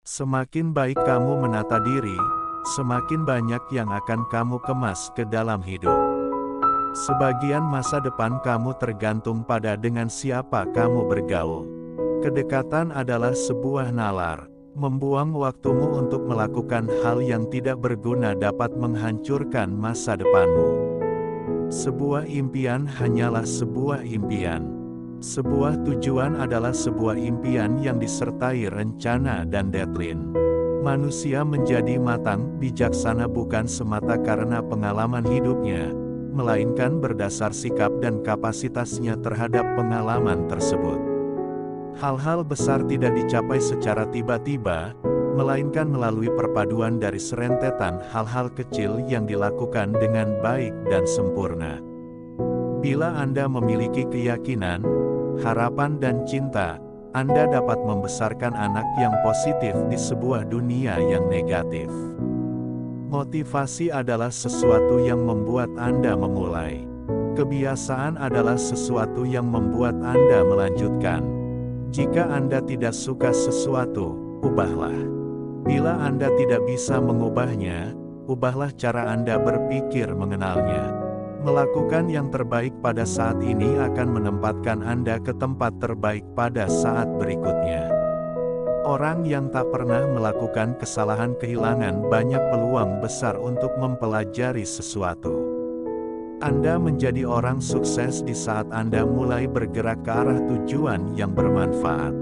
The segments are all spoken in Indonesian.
Semakin baik kamu menata diri, semakin banyak yang akan kamu kemas ke dalam hidup. Sebagian masa depan kamu tergantung pada dengan siapa kamu bergaul. Kedekatan adalah sebuah nalar. Membuang waktumu untuk melakukan hal yang tidak berguna dapat menghancurkan masa depanmu. Sebuah impian hanyalah sebuah impian. Sebuah tujuan adalah sebuah impian yang disertai rencana dan deadline. Manusia menjadi matang, bijaksana bukan semata karena pengalaman hidupnya, melainkan berdasar sikap dan kapasitasnya terhadap pengalaman tersebut. Hal-hal besar tidak dicapai secara tiba-tiba, melainkan melalui perpaduan dari serentetan hal-hal kecil yang dilakukan dengan baik dan sempurna. Bila Anda memiliki keyakinan, harapan dan cinta, Anda dapat membesarkan anak yang positif di sebuah dunia yang negatif. Motivasi adalah sesuatu yang membuat Anda memulai. Kebiasaan adalah sesuatu yang membuat Anda melanjutkan. Jika Anda tidak suka sesuatu, ubahlah. Bila Anda tidak bisa mengubahnya, ubahlah cara Anda berpikir mengenalnya. Melakukan yang terbaik pada saat ini akan menempatkan Anda ke tempat terbaik pada saat berikutnya. Orang yang tak pernah melakukan kesalahan kehilangan banyak peluang besar untuk mempelajari sesuatu. Anda menjadi orang sukses di saat Anda mulai bergerak ke arah tujuan yang bermanfaat.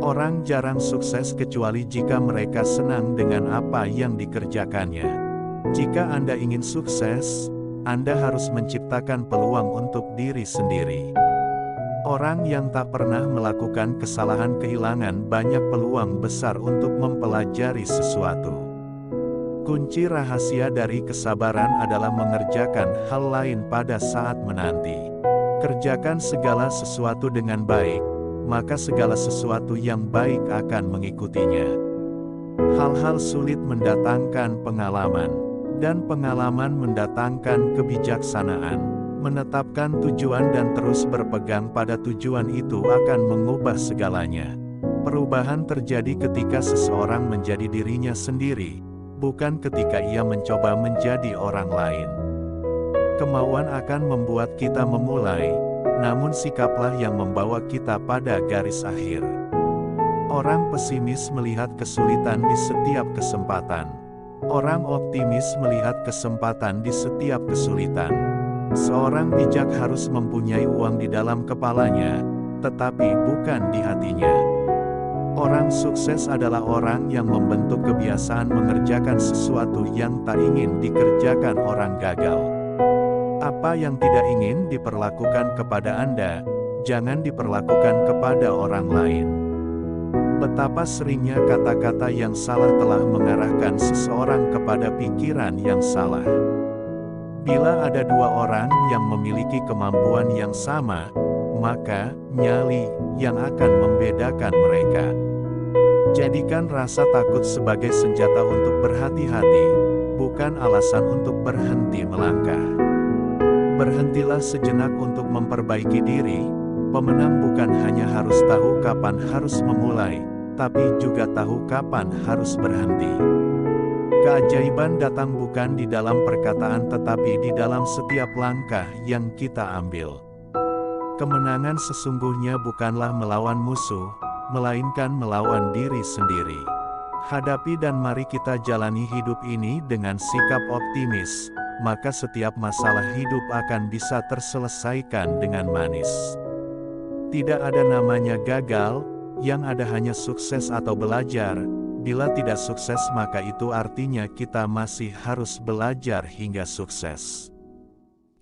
Orang jarang sukses kecuali jika mereka senang dengan apa yang dikerjakannya. Jika Anda ingin sukses, Anda harus menciptakan peluang untuk diri sendiri. Orang yang tak pernah melakukan kesalahan kehilangan banyak peluang besar untuk mempelajari sesuatu. Kunci rahasia dari kesabaran adalah mengerjakan hal lain pada saat menanti. Kerjakan segala sesuatu dengan baik, maka segala sesuatu yang baik akan mengikutinya. Hal-hal sulit mendatangkan pengalaman, dan pengalaman mendatangkan kebijaksanaan. Menetapkan tujuan dan terus berpegang pada tujuan itu akan mengubah segalanya. Perubahan terjadi ketika seseorang menjadi dirinya sendiri, bukan ketika ia mencoba menjadi orang lain. Kemauan akan membuat kita memulai, namun sikaplah yang membawa kita pada garis akhir. Orang pesimis melihat kesulitan di setiap kesempatan. Orang optimis melihat kesempatan di setiap kesulitan. Seorang bijak harus mempunyai uang di dalam kepalanya, tetapi bukan di hatinya. Orang sukses adalah orang yang membentuk kebiasaan mengerjakan sesuatu yang tak ingin dikerjakan orang gagal. Apa yang tidak ingin diperlakukan kepada Anda, jangan diperlakukan kepada orang lain. Betapa seringnya kata-kata yang salah telah mengarahkan seseorang kepada pikiran yang salah. Bila ada dua orang yang memiliki kemampuan yang sama, maka nyali yang akan membedakan mereka. Jadikan rasa takut sebagai senjata untuk berhati-hati, bukan alasan untuk berhenti melangkah. Berhentilah sejenak untuk memperbaiki diri. Pemenang bukan hanya harus tahu kapan harus memulai, tapi juga tahu kapan harus berhenti. Keajaiban datang bukan di dalam perkataan tetapi di dalam setiap langkah yang kita ambil. Kemenangan sesungguhnya bukanlah melawan musuh, melainkan melawan diri sendiri. Hadapi dan mari kita jalani hidup ini dengan sikap optimis, maka setiap masalah hidup akan bisa terselesaikan dengan manis. Tidak ada namanya gagal, yang ada hanya sukses atau belajar. Bila tidak sukses maka itu artinya kita masih harus belajar hingga sukses.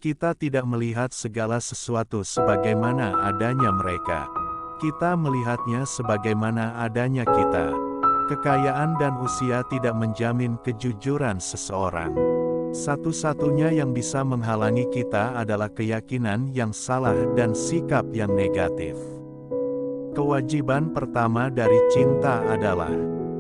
Kita tidak melihat segala sesuatu sebagaimana adanya mereka. Kita melihatnya sebagaimana adanya kita. Kekayaan dan usia tidak menjamin kejujuran seseorang. Satu-satunya yang bisa menghalangi kita adalah keyakinan yang salah dan sikap yang negatif. Kewajiban pertama dari cinta adalah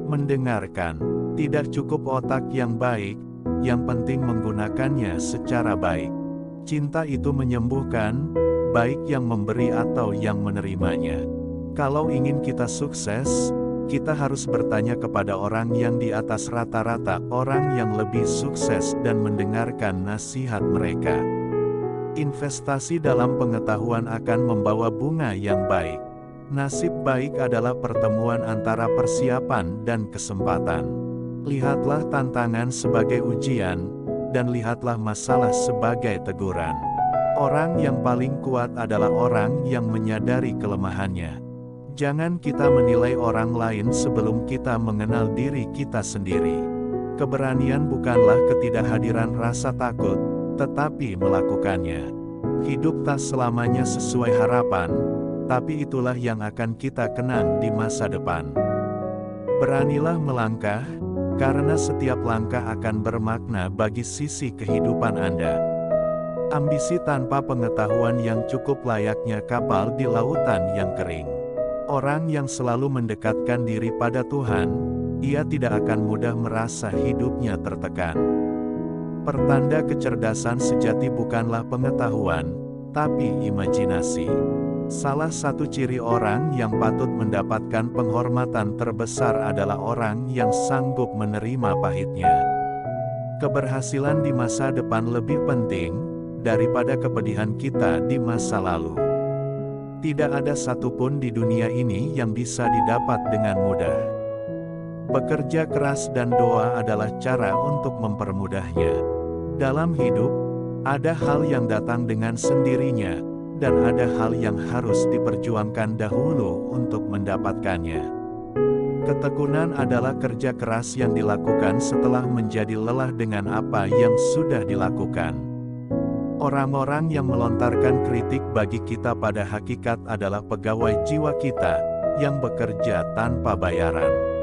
mendengarkan. Tidak cukup otak yang baik, yang penting menggunakannya secara baik. Cinta itu menyembuhkan, baik yang memberi atau yang menerimanya. Kalau ingin kita sukses, Kita harus bertanya kepada orang yang di atas rata-rata, orang yang lebih sukses, dan mendengarkan nasihat mereka. Investasi dalam pengetahuan akan membawa bunga yang baik. Nasib baik adalah pertemuan antara persiapan dan kesempatan. Lihatlah tantangan sebagai ujian, dan lihatlah masalah sebagai teguran. Orang yang paling kuat adalah orang yang menyadari kelemahannya. Jangan kita menilai orang lain sebelum kita mengenal diri kita sendiri. Keberanian bukanlah ketidakhadiran rasa takut, tetapi melakukannya. Hidup tak selamanya sesuai harapan, tapi itulah yang akan kita kenang di masa depan. Beranilah melangkah, karena setiap langkah akan bermakna bagi sisi kehidupan Anda. Ambisi tanpa pengetahuan yang cukup layaknya kapal di lautan yang kering. Orang yang selalu mendekatkan diri pada Tuhan, ia tidak akan mudah merasa hidupnya tertekan. Pertanda kecerdasan sejati bukanlah pengetahuan, tapi imajinasi. Salah satu ciri orang yang patut mendapatkan penghormatan terbesar adalah orang yang sanggup menerima pahitnya. Keberhasilan di masa depan lebih penting daripada kepedihan kita di masa lalu. Tidak ada satupun di dunia ini yang bisa didapat dengan mudah. Bekerja keras dan doa adalah cara untuk mempermudahnya. Dalam hidup, ada hal yang datang dengan sendirinya, dan ada hal yang harus diperjuangkan dahulu untuk mendapatkannya. Ketekunan adalah kerja keras yang dilakukan setelah menjadi lelah dengan apa yang sudah dilakukan. Orang-orang yang melontarkan kritik bagi kita pada hakikat adalah pegawai jiwa kita, yang bekerja tanpa bayaran.